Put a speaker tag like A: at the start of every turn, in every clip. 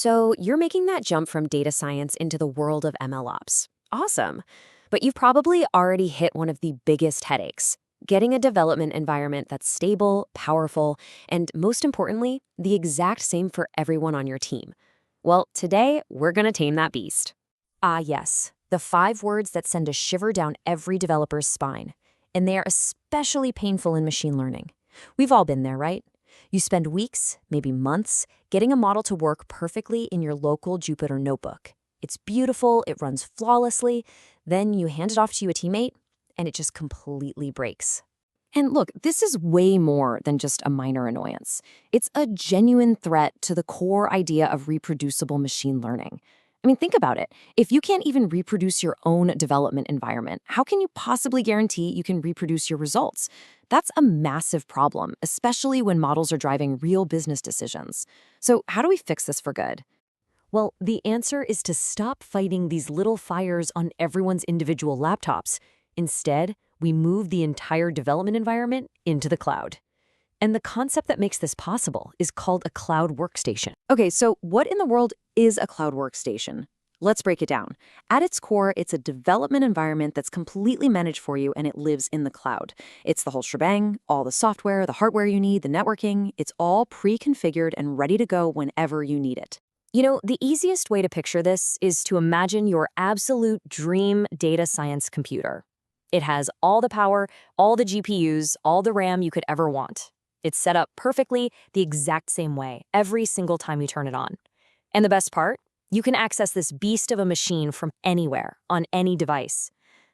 A: So you're making that jump from data science into the world of MLOps. Awesome. But you've probably already hit one of the biggest headaches, getting a development environment that's stable, powerful, and most importantly, the exact same for everyone on your team. Well, today we're going to tame that beast. Ah, yes, the 5 words that send a shiver down every developer's spine. And they are especially painful in machine learning. We've all been there, right? You spend weeks, maybe months, getting a model to work perfectly in your local Jupyter notebook. It's beautiful, it runs flawlessly, then you hand it off to a teammate, and it just completely breaks. And look, this is way more than just a minor annoyance. It's a genuine threat to the core idea of reproducible machine learning. I mean, think about it. If you can't even reproduce your own development environment, how can you possibly guarantee you can reproduce your results? That's a massive problem, especially when models are driving real business decisions. So how do we fix this for good? Well, the answer is to stop fighting these little fires on everyone's individual laptops. Instead, we move the entire development environment into the cloud. And the concept that makes this possible is called a cloud workstation. Okay, so what in the world is a cloud workstation? Let's break it down. At its core, it's a development environment that's completely managed for you and it lives in the cloud. It's the whole shebang, all the software, the hardware you need, the networking. It's all pre-configured and ready to go whenever you need it. You know, the easiest way to picture this is to imagine your absolute dream data science computer. It has all the power, all the GPUs, all the RAM you could ever want. It's set up perfectly the exact same way every single time you turn it on. And the best part? You can access this beast of a machine from anywhere, on any device.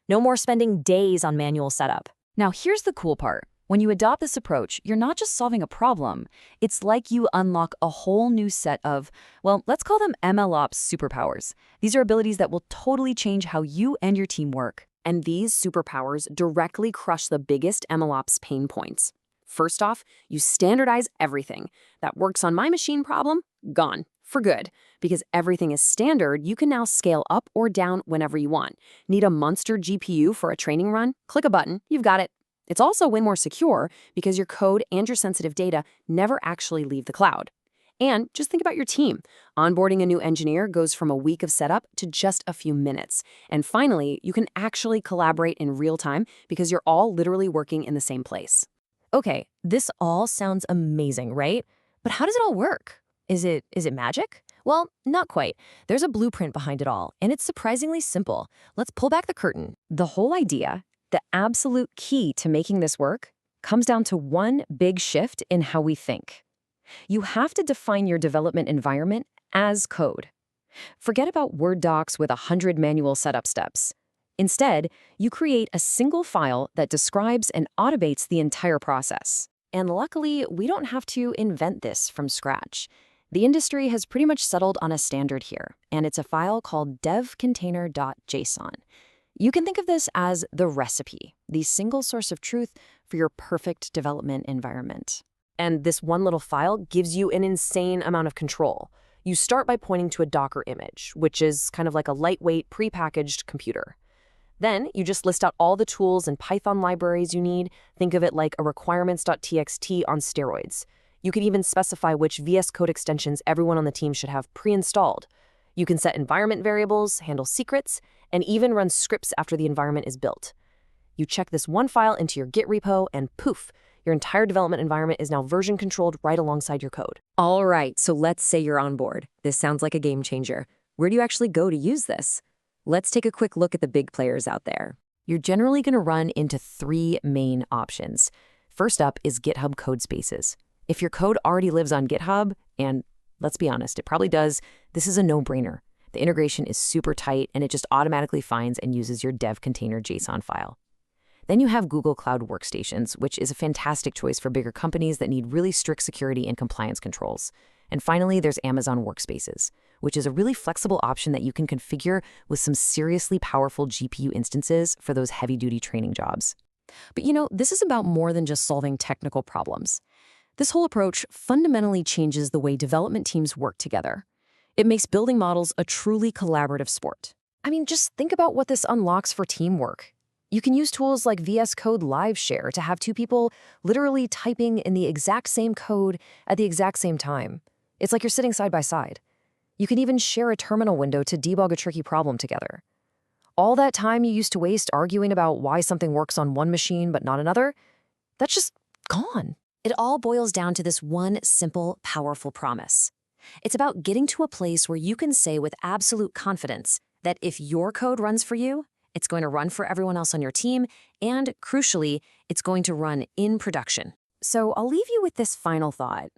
A: No more spending days on manual setup.
B: Now, here's the cool part. When you adopt this approach, you're not just solving a problem. It's like you unlock a whole new set of, well, let's call them MLOps superpowers. These are abilities that will totally change how you and your team work.
A: And these superpowers directly crush the biggest MLOps pain points. First off, you standardize everything. That works on my machine problem? Gone. For good. Because everything is standard, you can now scale up or down whenever you want. Need a monster GPU for a training run? Click a button, you've got it. It's also way more secure because your code and your sensitive data never actually leave the cloud. And just think about your team. Onboarding a new engineer goes from a week of setup to just a few minutes. And finally, you can actually collaborate in real time because you're all literally working in the same place. Okay, this all sounds amazing, right? But how does it all work? Is it magic? Well, not quite. There's a blueprint behind it all, and it's surprisingly simple. Let's pull back the curtain. The whole idea, the absolute key to making this work, comes down to one big shift in how we think. You have to define your development environment as code. Forget about Word docs with 100 manual setup steps. Instead, you create a single file that describes and automates the entire process. And luckily, we don't have to invent this from scratch. The industry has pretty much settled on a standard here, and it's a file called devcontainer.json. You can think of this as the recipe, the single source of truth for your perfect development environment. And this one little file gives you an insane amount of control. You start by pointing to a Docker image, which is kind of like a lightweight, prepackaged computer. Then you just list out all the tools and Python libraries you need. Think of it like a requirements.txt on steroids. You can even specify which VS Code extensions everyone on the team should have pre-installed. You can set environment variables, handle secrets, and even run scripts after the environment is built. You check this one file into your Git repo, and poof, your entire development environment is now version controlled right alongside your code. All right, so let's say you're on board. This sounds like a game changer. Where do you actually go to use this? Let's take a quick look at the big players out there. You're generally going to run into 3 main options. First up is GitHub Codespaces. If your code already lives on GitHub, and let's be honest, it probably does, this is a no-brainer. The integration is super tight, and it just automatically finds and uses your devcontainer.json file. Then you have Google Cloud Workstations, which is a fantastic choice for bigger companies that need really strict security and compliance controls. And finally, there's Amazon Workspaces, which is a really flexible option that you can configure with some seriously powerful GPU instances for those heavy-duty training jobs. But you know, this is about more than just solving technical problems. This whole approach fundamentally changes the way development teams work together. It makes building models a truly collaborative sport. I mean, just think about what this unlocks for teamwork. You can use tools like VS Code Live Share to have 2 people literally typing in the exact same code at the exact same time. It's like you're sitting side by side. You can even share a terminal window to debug a tricky problem together. All that time you used to waste arguing about why something works on one machine but not another, that's just gone. It all boils down to this one simple, powerful promise. It's about getting to a place where you can say with absolute confidence that if your code runs for you, it's going to run for everyone else on your team, and crucially, it's going to run in production. So I'll leave you with this final thought.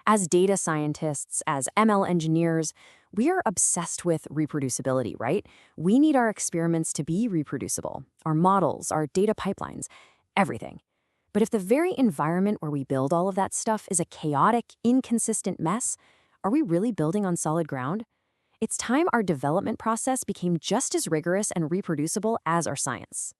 A: As data scientists, as ML engineers, we are obsessed with reproducibility, right? We need our experiments to be reproducible, our models, our data pipelines, everything. But if the very environment where we build all of that stuff is a chaotic, inconsistent mess, are we really building on solid ground? It's time our development process became just as rigorous and reproducible as our science.